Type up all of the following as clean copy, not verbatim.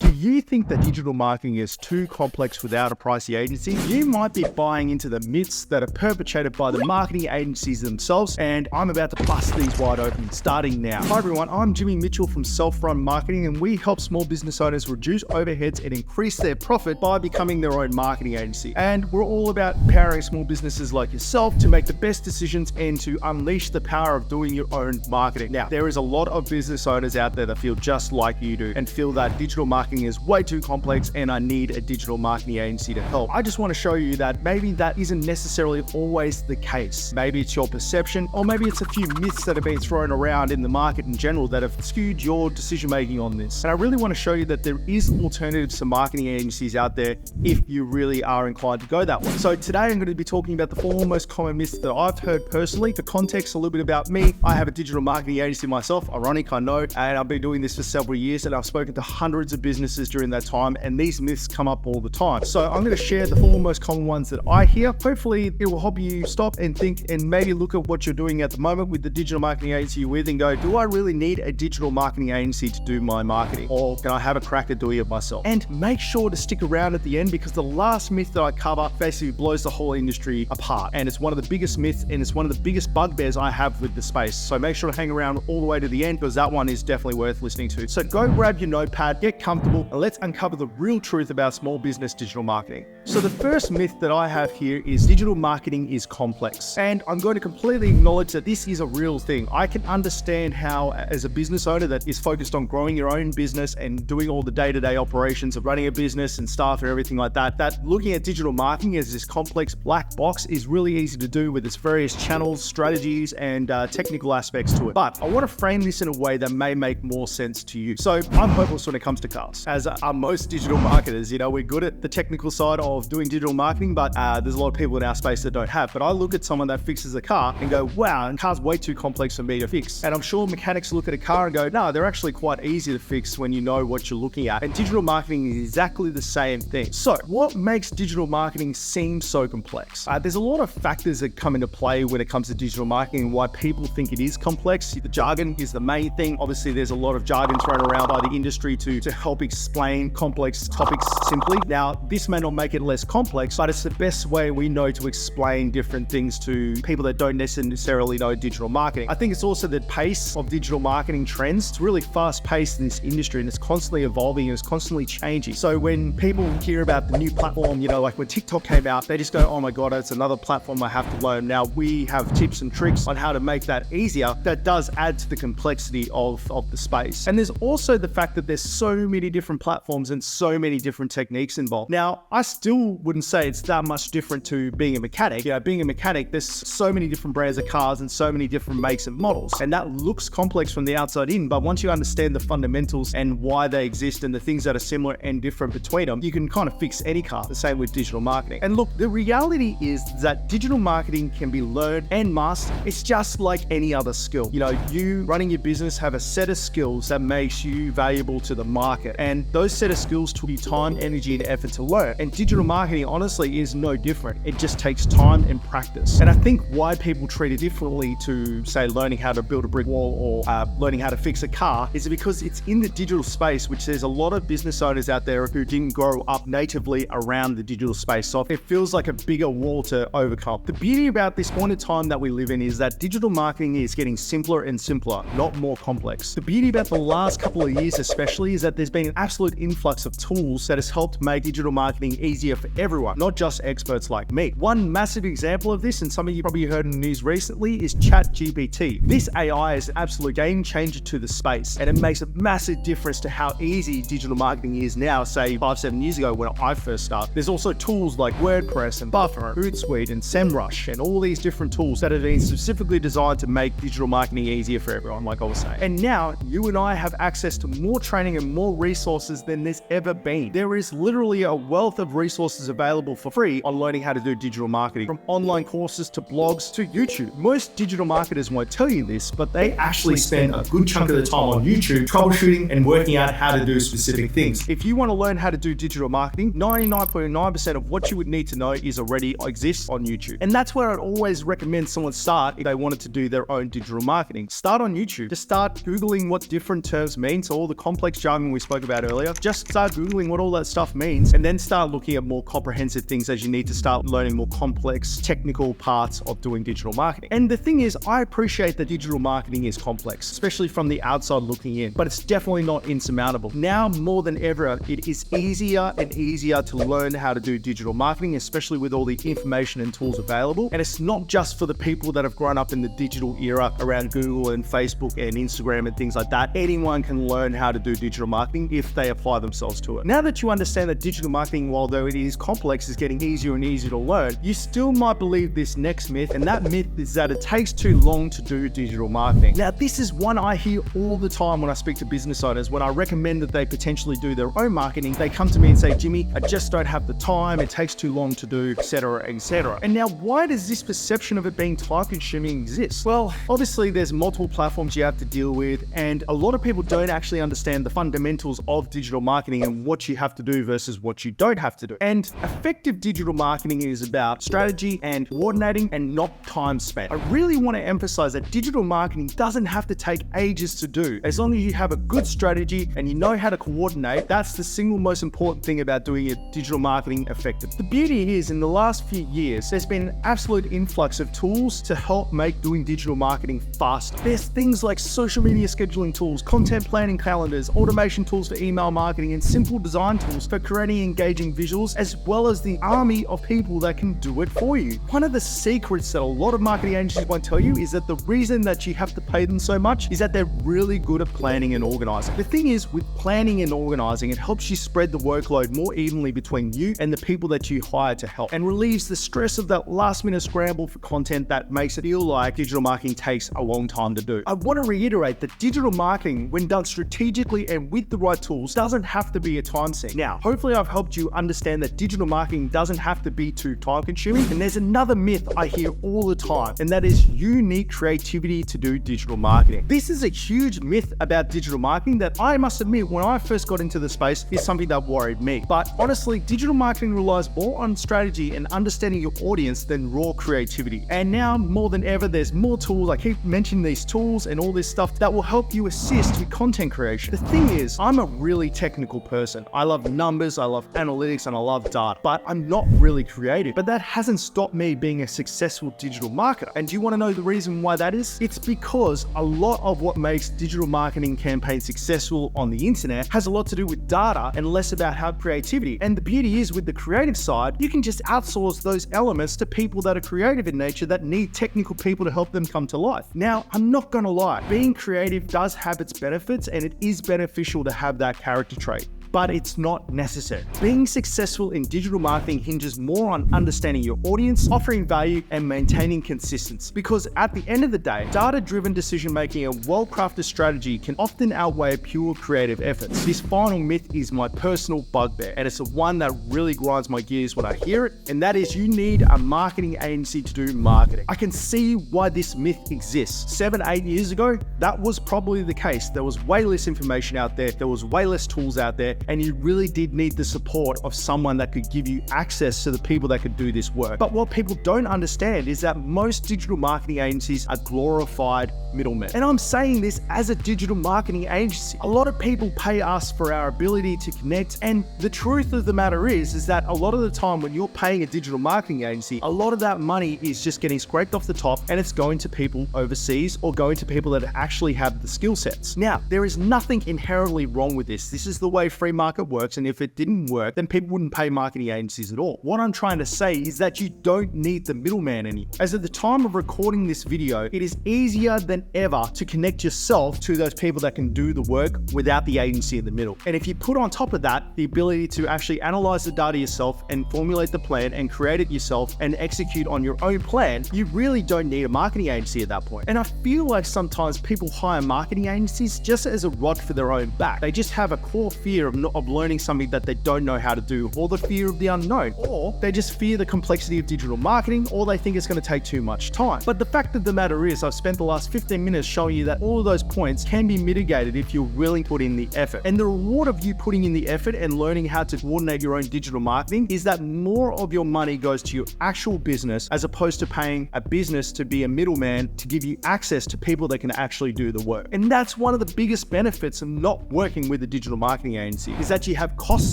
Do you think that digital marketing is too complex without a pricey agency? You might be buying into the myths that are perpetrated by the marketing agencies themselves, and I'm about to bust these wide open starting now. Hi everyone, I'm Jimmy Mitchell from Self-Run Marketing, and we help small business owners reduce overheads and increase their profit by becoming their own marketing agency. And we're all about empowering small businesses like yourself to make the best decisions and to unleash the power of doing your own marketing. Now, there is a lot of business owners out there that feel just like you do and feel that digital marketing is way too complex and I need a digital marketing agency to help. I just want to show you that maybe that isn't necessarily always the case. Maybe it's your perception, or maybe it's a few myths that have been thrown around in the market in general that have skewed your decision making on this. And I really want to show you that there is alternatives to marketing agencies out there if you really are inclined to go that way. So today I'm going to be talking about the 4 most common myths that I've heard personally. For context, a little bit about me. I have a digital marketing agency myself, ironic I know, and I've been doing this for several years and I've spoken to hundreds of businesses during that time, and these myths come up all the time. So I'm going to share the 4 most common ones that I hear. Hopefully it will help you stop and think and maybe look at what you're doing at the moment with the digital marketing agency you're with and go, do I really need a digital marketing agency to do my marketing, or can I have a crack at doing it myself? And make sure to stick around at the end, because the last myth that I cover basically blows the whole industry apart, and it's one of the biggest myths and it's one of the biggest bugbears I have with the space. So make sure to hang around all the way to the end, because that one is definitely worth listening to. So go grab your notepad, get comfortable, and let's uncover the real truth about small business digital marketing. So the first myth that I have here is digital marketing is complex. And I'm going to completely acknowledge that this is a real thing. I can understand how, as a business owner that is focused on growing your own business and doing all the day-to-day operations of running a business and staff and everything like that, that looking at digital marketing as this complex black box is really easy to do with its various channels, strategies, and technical aspects to it. But I want to frame this in a way that may make more sense to you. So I'm hopeless when it comes to cars, as are most digital marketers. You know, we're good at the technical side of doing digital marketing, but there's a lot of people in our space that don't have. But I look at someone that fixes a car and go, wow, the car's way too complex for me to fix. And I'm sure mechanics look at a car and go, no, they're actually quite easy to fix when you know what you're looking at. And digital marketing is exactly the same thing. So what makes digital marketing seem so complex? There's a lot of factors that come into play when it comes to digital marketing and why people think it is complex. The jargon is the main thing. Obviously, there's a lot of jargon thrown around by the industry to help explain complex topics simply. Now, this may not make it less complex, but it's the best way we know to explain different things to people that don't necessarily know digital marketing. I think it's also the pace of digital marketing trends. It's really fast paced in this industry and it's constantly evolving and it's constantly changing. So when people hear about the new platform, you know, like when TikTok came out, they just go, oh my God, it's another platform I have to learn. Now we have tips and tricks on how to make that easier. That does add to the complexity of the space. And there's also the fact that there's so many different platforms and so many different techniques involved. Now, I still wouldn't say it's that much different to being a mechanic. You know, being a mechanic, there's so many different brands of cars and so many different makes and models. And that looks complex from the outside in, but once you understand the fundamentals and why they exist and the things that are similar and different between them, you can kind of fix any car. The same with digital marketing. And look, the reality is that digital marketing can be learned and mastered. It's just like any other skill. You know, you running your business have a set of skills that makes you valuable to the market. And those set of skills took you time, energy, and effort to learn. And digital marketing, honestly, is no different. It just takes time and practice. And I think why people treat it differently to, say, learning how to build a brick wall or learning how to fix a car is because it's in the digital space, which there's a lot of business owners out there who didn't grow up natively around the digital space. So it feels like a bigger wall to overcome. The beauty about this point in time that we live in is that digital marketing is getting simpler and simpler, not more complex. The beauty about the last couple of years especially is that there's been an absolute influx of tools that has helped make digital marketing easier for everyone, not just experts like me. One massive example of this, and some of you probably heard in the news recently, is ChatGPT. This AI is an absolute game changer to the space, and it makes a massive difference to how easy digital marketing is now, say 5-7 years ago when I first started. There's also tools like WordPress and Buffer, Hootsuite and SEMrush, and all these different tools that have been specifically designed to make digital marketing easier for everyone, like I was saying. And now you and I have access to more training and more resources than there's ever been. There is literally a wealth of resources available for free on learning how to do digital marketing, from online courses to blogs to YouTube. Most digital marketers won't tell you this, but they actually spend a good chunk of the time on YouTube troubleshooting and working out how to do specific things. If you want to learn how to do digital marketing, 99.9% of what you would need to know is already exists on YouTube. And that's where I'd always recommend someone start if they wanted to do their own digital marketing. Start on YouTube. Just start Googling what different terms mean, so all the complex jargon we spoke about earlier earlier, just start Googling what all that stuff means and then start looking at more comprehensive things as you need to start learning more complex technical parts of doing digital marketing. And the thing is, I appreciate that digital marketing is complex, especially from the outside looking in, but it's definitely not insurmountable. Now more than ever, it is easier and easier to learn how to do digital marketing, especially with all the information and tools available. And it's not just for the people that have grown up in the digital era around Google and Facebook and Instagram and things like that. Anyone can learn how to do digital marketing if they apply themselves to it. Now that you understand that digital marketing, although it is complex, is getting easier and easier to learn, you still might believe this next myth, and that myth is that it takes too long to do digital marketing. Now, this is one I hear all the time when I speak to business owners. When I recommend that they potentially do their own marketing, they come to me and say, Jimmy, I just don't have the time, it takes too long to do, etc., etc. And now, why does this perception of it being time consuming exist? Well, obviously there's multiple platforms you have to deal with, and a lot of people don't actually understand the fundamentals of digital marketing and what you have to do versus what you don't have to do. And effective digital marketing is about strategy and coordinating and not time spent. I really want to emphasize that digital marketing doesn't have to take ages to do. As long as you have a good strategy and you know how to coordinate, that's the single most important thing about doing your digital marketing effective. The beauty is, in the last few years, there's been an absolute influx of tools to help make doing digital marketing faster. There's things like social media scheduling tools, content planning calendars, automation tools for email marketing, and simple design tools for creating engaging visuals, as well as the army of people that can do it for you. One of the secrets that a lot of marketing agencies won't tell you is that the reason that you have to pay them so much is that they're really good at planning and organizing. The thing is, with planning and organizing, it helps you spread the workload more evenly between you and the people that you hire to help, and relieves the stress of that last minute scramble for content that makes it feel like digital marketing takes a long time to do. I want to reiterate that digital marketing, when done strategically and with the right tools, doesn't have to be a time sink. Now, hopefully I've helped you understand that digital marketing doesn't have to be too time consuming. And there's another myth I hear all the time, and that is you need creativity to do digital marketing. This is a huge myth about digital marketing that I must admit, when I first got into the space, is something that worried me. But honestly, digital marketing relies more on strategy and understanding your audience than raw creativity. And now more than ever, there's more tools. I keep mentioning these tools and all this stuff that will help you assist with content creation. The thing is, I'm a really technical person. I love numbers, I love analytics, and I love data, but I'm not really creative. But that hasn't stopped me being a successful digital marketer. And do you want to know the reason why that is? It's because a lot of what makes digital marketing campaigns successful on the internet has a lot to do with data and less about how creativity. And the beauty is, with the creative side, you can just outsource those elements to people that are creative in nature that need technical people to help them come to life. Now, I'm not gonna lie, being creative does have its benefits, and it is beneficial to have that character trait, but it's not necessary. Being successful in digital marketing hinges more on understanding your audience, offering value, and maintaining consistency. Because at the end of the day, data-driven decision-making and well-crafted strategy can often outweigh pure creative efforts. This final myth is my personal bugbear, and it's the one that really grinds my gears when I hear it, and that is you need a marketing agency to do marketing. I can see why this myth exists. 7-8 years ago, that was probably the case. There was way less information out there, there was way less tools out there, and you really did need the support of someone that could give you access to the people that could do this work. But what people don't understand is that most digital marketing agencies are glorified middlemen. And I'm saying this as a digital marketing agency. A lot of people pay us for our ability to connect, and the truth of the matter is that a lot of the time when you're paying a digital marketing agency, a lot of that money is just getting scraped off the top, and it's going to people overseas or going to people that actually have the skill sets. Now, there is nothing inherently wrong with this. This is the way free market works, and if it didn't work, then people wouldn't pay marketing agencies at all. What I'm trying to say is that you don't need the middleman anymore. As at the time of recording this video, it is easier than ever to connect yourself to those people that can do the work without the agency in the middle. And if you put on top of that the ability to actually analyze the data yourself and formulate the plan and create it yourself and execute on your own plan, you really don't need a marketing agency at that point. And I feel like sometimes people hire marketing agencies just as a rod for their own back. They just have a core fear of learning something that they don't know how to do, or the fear of the unknown, or they just fear the complexity of digital marketing, or they think it's going to take too much time. But the fact of the matter is, I've spent the last 15 15 minutes showing you that all of those points can be mitigated if you're willing to put in the effort. And the reward of you putting in the effort and learning how to coordinate your own digital marketing is that more of your money goes to your actual business as opposed to paying a business to be a middleman to give you access to people that can actually do the work. And that's one of the biggest benefits of not working with a digital marketing agency, is that you have cost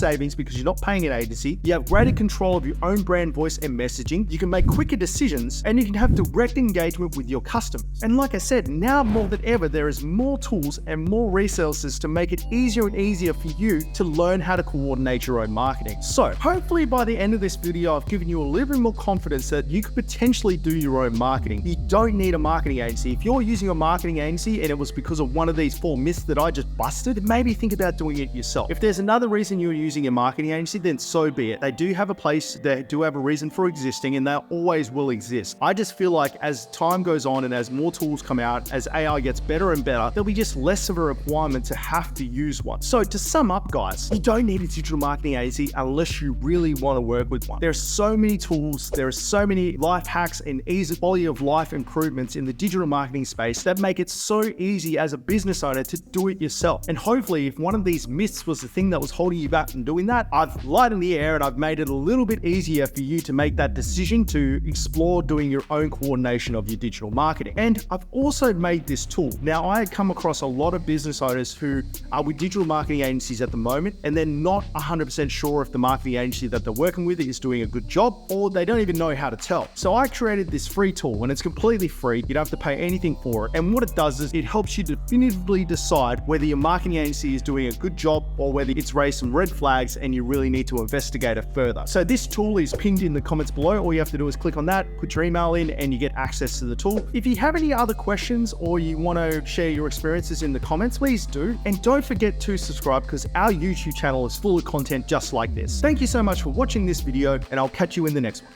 savings because you're not paying an agency, you have greater control of your own brand voice and messaging, you can make quicker decisions, and you can have direct engagement with your customers. And like I said, now more than ever, there is more tools and more resources to make it easier and easier for you to learn how to coordinate your own marketing. So hopefully by the end of this video, I've given you a little bit more confidence that you could potentially do your own marketing. You don't need a marketing agency. If you're using a marketing agency and it was because of one of these 4 myths that I just busted, maybe think about doing it yourself. If there's another reason you're using a marketing agency, then so be it. They do have a place, they do have a reason for existing, and they always will exist. I just feel like as time goes on and as more tools come out, as AI gets better and better, there'll be just less of a requirement to have to use one. So to sum up, guys, you don't need a digital marketing agency unless you really want to work with one. There's so many tools, there are so many life hacks and easy quality of life improvements in the digital marketing space that make it so easy as a business owner to do it yourself. And hopefully if one of these myths was the thing that was holding you back from doing that, I've lightened the air and I've made it a little bit easier for you to make that decision to explore doing your own coordination of your digital marketing. And I've also made this tool. Now, I come across a lot of business owners who are with digital marketing agencies at the moment, and they're not 100% sure if the marketing agency that they're working with is doing a good job, or they don't even know how to tell. So I created this free tool, and it's completely free. You don't have to pay anything for it. And what it does is it helps you definitively decide whether your marketing agency is doing a good job or whether it's raised some red flags and you really need to investigate it further. So this tool is pinned in the comments below. All you have to do is click on that, put your email in, and you get access to the tool. If you have any other questions or you want to share your experiences in the comments, please do. And don't forget to subscribe, because our YouTube channel is full of content just like this. Thank you so much for watching this video, and I'll catch you in the next one.